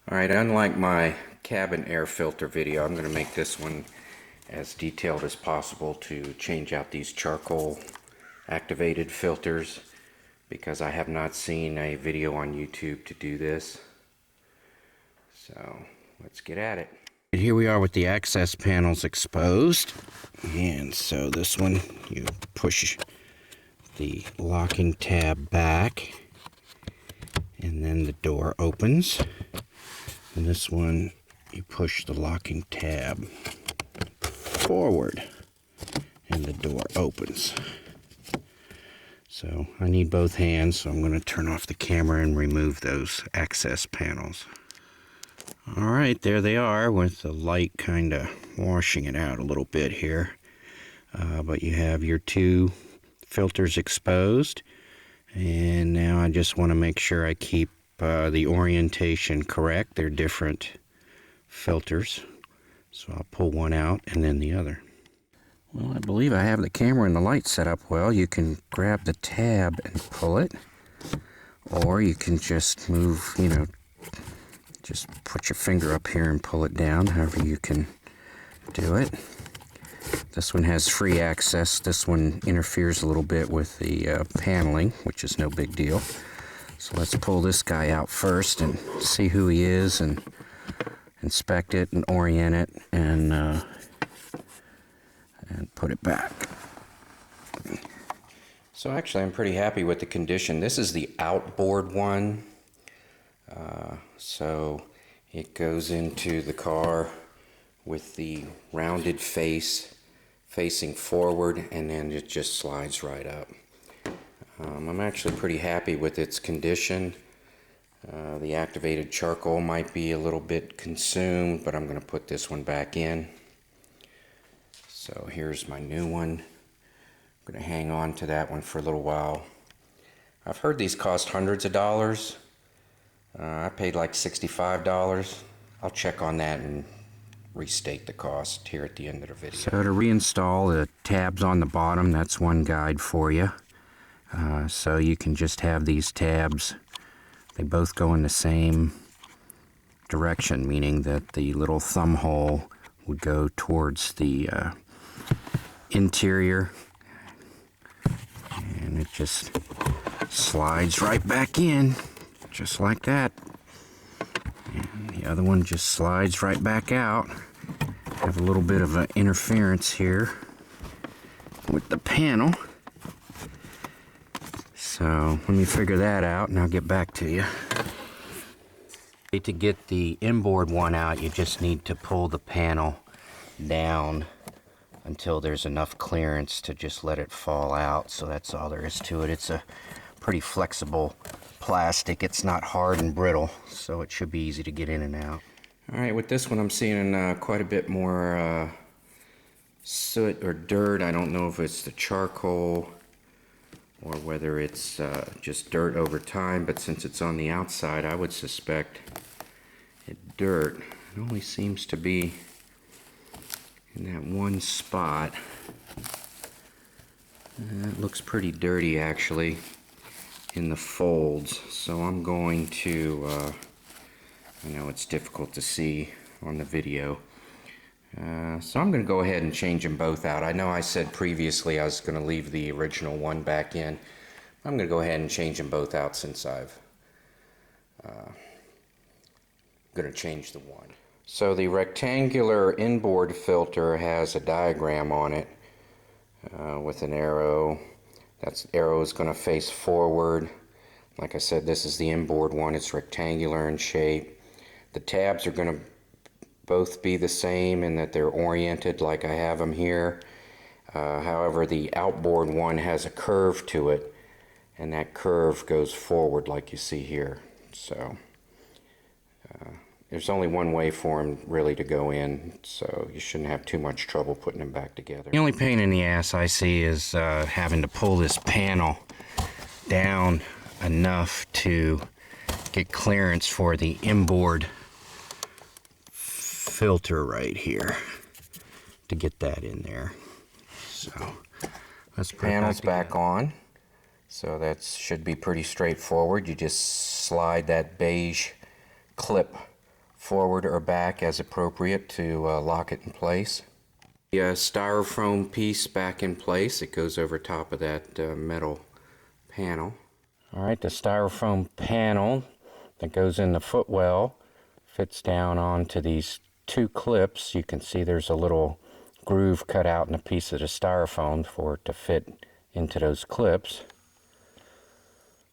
Alright, unlike my cabin air filter video, I'm going to make this one as detailed as possible to change out these charcoal activated filters, because I have not seen a video on YouTube to do this. So let's get at it. Here we are with the access panels exposed, and so this one you push the locking tab back and then the door opens, and this one you push the locking tab forward and the door opens. So I need both hands, so I'm going to turn off the camera and remove those access panels. Alright, there they are, with the light kind of washing it out a little bit here. But you have your two filters exposed, and now I just want to make sure I keep the orientation correct. They're different filters, so I'll pull one out and then the other. Well, I believe I have the camera and the light set up well. You can grab the tab and pull it, or you can just move, just put your finger up here and pull it down, however you can do it. This one has free access. This one interferes a little bit with the paneling, which is no big deal. So let's pull this guy out first and see who he is, and inspect it and orient it, and put it back. So actually I'm pretty happy with the condition. This is the outboard one. So it goes into the car with the rounded face facing forward, and then it just slides right up. I'm actually pretty happy with its condition. The activated charcoal might be a little bit consumed, but I'm going to put this one back in. So here's my new one. I'm going to hang on to that one for a little while. I've heard these cost hundreds of dollars. I paid like $65. I'll check on that and restate the cost here at the end of the video. So to reinstall the tabs on the bottom, that's one guide for you. So you can just have these tabs, they both go in the same direction, meaning that the little thumb hole would go towards the interior, and it just slides right back in, just like that. And the other one just slides right back out. Have a little bit of an interference here with the panel. So let me figure that out and I'll get back to you. To get the inboard one out, you just need to pull the panel down until there's enough clearance to just let it fall out. So that's all there is to it. It's a pretty flexible plastic. It's not hard and brittle, so it should be easy to get in and out. Alright, with this one I'm seeing quite a bit more soot or dirt. I don't know if it's the charcoal or whether it's just dirt over time, but since it's on the outside, I would suspect it's dirt. It only seems to be in that one spot. It looks pretty dirty actually in the folds, so I'm going to, I know it's difficult to see on the video, so I'm going to go ahead and change them both out. I know I said previously I was going to leave the original one back in. I'm going to go ahead and change them both out since I've going to change the one. So the rectangular inboard filter has a diagram on it with an arrow. That arrow is going to face forward. Like I said, this is the inboard one. It's rectangular in shape. The tabs are going to both be the same in that they're oriented like I have them here. However, the outboard one has a curve to it, and that curve goes forward like you see here. So there's only one way for them really to go in, so you shouldn't have too much trouble putting them back together. The only pain in the ass I see is having to pull this panel down enough to get clearance for the inboard filter right here to get that in there. So let's put panels back on. So that should be pretty straightforward. You just slide that beige clip forward or back as appropriate to lock it in place. The styrofoam piece back in place. It goes over top of that metal panel. Alright, the styrofoam panel that goes in the footwell fits down onto these two clips. You can see there's a little groove cut out in a piece of the styrofoam for it to fit into those clips.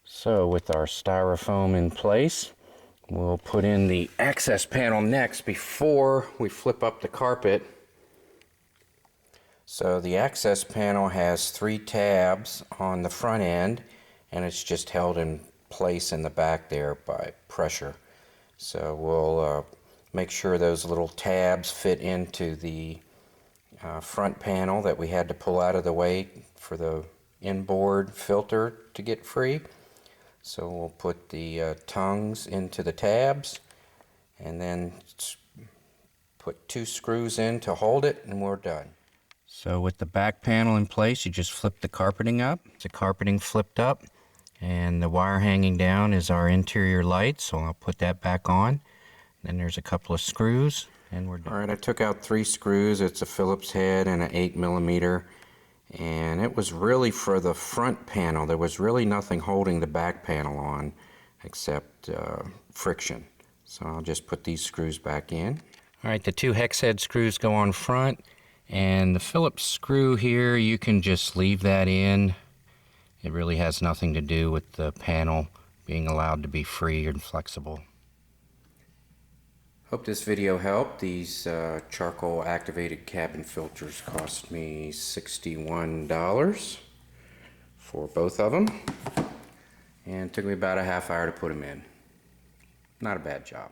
So with our styrofoam in place, we'll put in the access panel next before we flip up the carpet. So the access panel has 3 tabs on the front end, and it's just held in place in the back there by pressure. So we'll make sure those little tabs fit into the front panel that we had to pull out of the way for the inboard filter to get free. So we'll put the tongues into the tabs and then put 2 screws in to hold it, and we're done. So with the back panel in place, you just flip the carpeting up. The carpeting flipped up, and the wire hanging down is our interior light, so I'll put that back on. Then there's a couple of screws, and we're done. Alright, I took out 3 screws. It's a Phillips head and an 8mm, and it was really for the front panel. There was really nothing holding the back panel on except friction. So I'll just put these screws back in. Alright, the 2 hex head screws go on front, and the Phillips screw here, you can just leave that in. It really has nothing to do with the panel being allowed to be free and flexible. Hope this video helped. These charcoal activated cabin filters cost me $61 for both of them, and it took me about a half hour to put them in. Not a bad job.